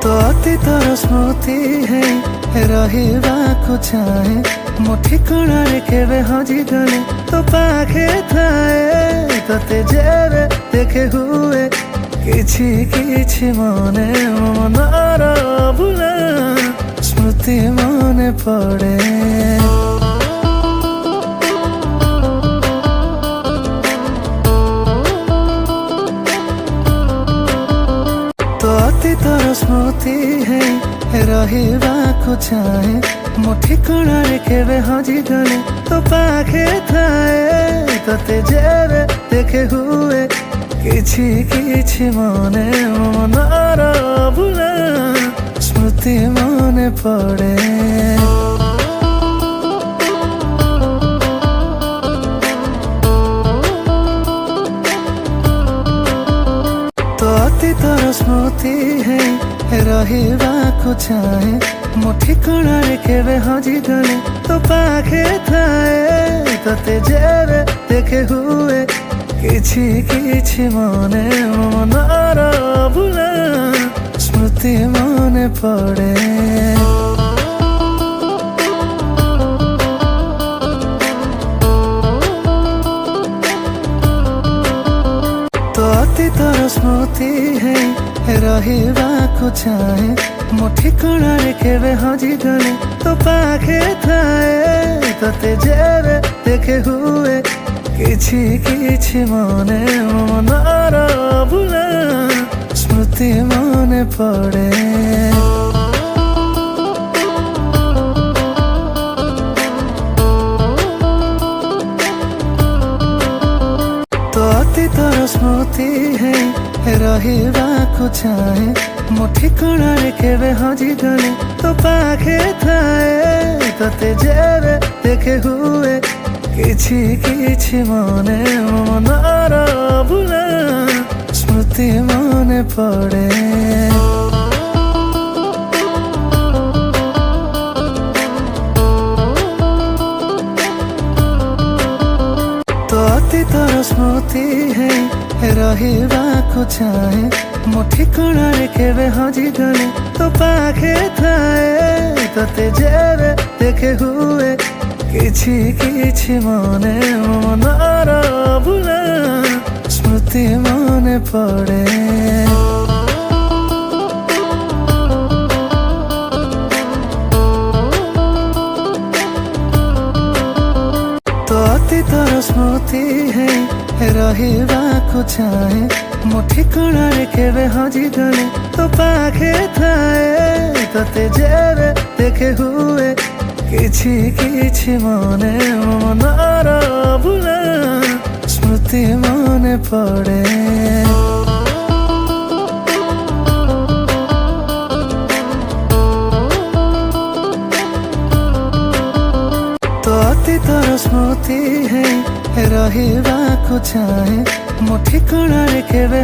तो ଅତୀତର ସ୍ମୃତି ହେଇ ରହିବାକୁ ଚାହେଁ ମୋ ଠିକଣାରେ କେବେ ହଜିଗଲେ ତୋ ପାଖେ ଥାଏ ତତେ ଯେବେ ଦେଖେ ହୁଏ କିଛି କିଛି ମନେ ମୋ ମନର ଭୁଲା ସ୍ମୃତି ମନେ ପଡ଼େ। तो ଅତୀତର ସ୍ମୃତି ହେଇ ରହିବାକୁ ଚାହେଁ ମୋ ଠିକଣାରେ କେବେ ହଜିଗଲେ ତୋ ପାଖେ ଥାଏ ତତେ ଯେବେ ଦେଖେ ହୁଏ କିଛି କିଛି ମନେ ମୋ ମନର ଭୁଲା ସ୍ମୃତି ମନେ ପଡ଼େ। तो ଅତୀତର ସ୍ମୃତି ହେଇ ରହିବାକୁ ଚାହେଁ ମୋ ଠିକଣାରେ କେବେ ହଜିଗଲେ ତୋ ପାଖେ ଥାଏ ତତେ ଯେବେ ଦେଖେ ହୁଏ କିଛି କିଛି ମନେ ମୋ ମନର ଭୁଲା ସ୍ମୃତି ମନେ ପଡ଼େ। तो ଅତୀତର ସ୍ମୃତି ହେଇ ରହିବାକୁ ଚାହେଁ ମୋ ଠିକଣାରେ କେବେ ହଜିଗଲେ ତୋ ପାଖେ ଥାଏ ତତେ ଯେବେ ଦେଖେ ହୁଏ କିଛି କିଛି ମନେ ମୋ ମନର ଭୁଲା ସ୍ମୃତି ମନେ ପଡ଼େ। तो ଅତୀତର ସ୍ମୃତି ହେଇ ରହିବାକୁ ଚାହେଁ ମୋ ଠିକଣାରେ କେବେ ହଜିଗଲେ ତୋ ପାଖେ ଥାଏ ତତେ ଯେବେ ଦେଖେ ହୁଏ କିଛି କିଛି ମନେ ମୋ ମନର ଭୁଲା ସ୍ମୃତି ମନେ ପଡ଼େ। तो ଅତୀତର ସ୍ମୃତି ହେଇ ରହିବାକୁ ଚାହେଁ ମୋ ଠିକଣାରେ କେବେ ହଜିଗଲେ ତୋ ପାଖେ ଥାଏ ତତେ ଯେବେ ଦେଖେ ହୁଏ କିଛି କିଛି ମନେ ମୋ ମନର ଭୁଲା ସ୍ମୃତି ମନେ ପଡ଼େ। तो ଅତୀତର ସ୍ମୃତି ହେଇ ରହିବାକୁ ଚାହେଁ ମୋ ଠିକଣାରେ କେବେ ହଜିଗଲେ ତୋ ପାଖେ ଥାଏ ତତେ ଯେବେ ଦେଖେ ହୁଏ କିଛି କିଛି ମନେ ମୋ ମନର ଭୁଲା ସ୍ମୃତି ମନେ ପଡ଼େ। तो ଅତୀତର ସ୍ମୃତି ହେଇ ରହିବାକୁ ଚାହେଁ ମୋ ଠିକଣାରେ କେବେ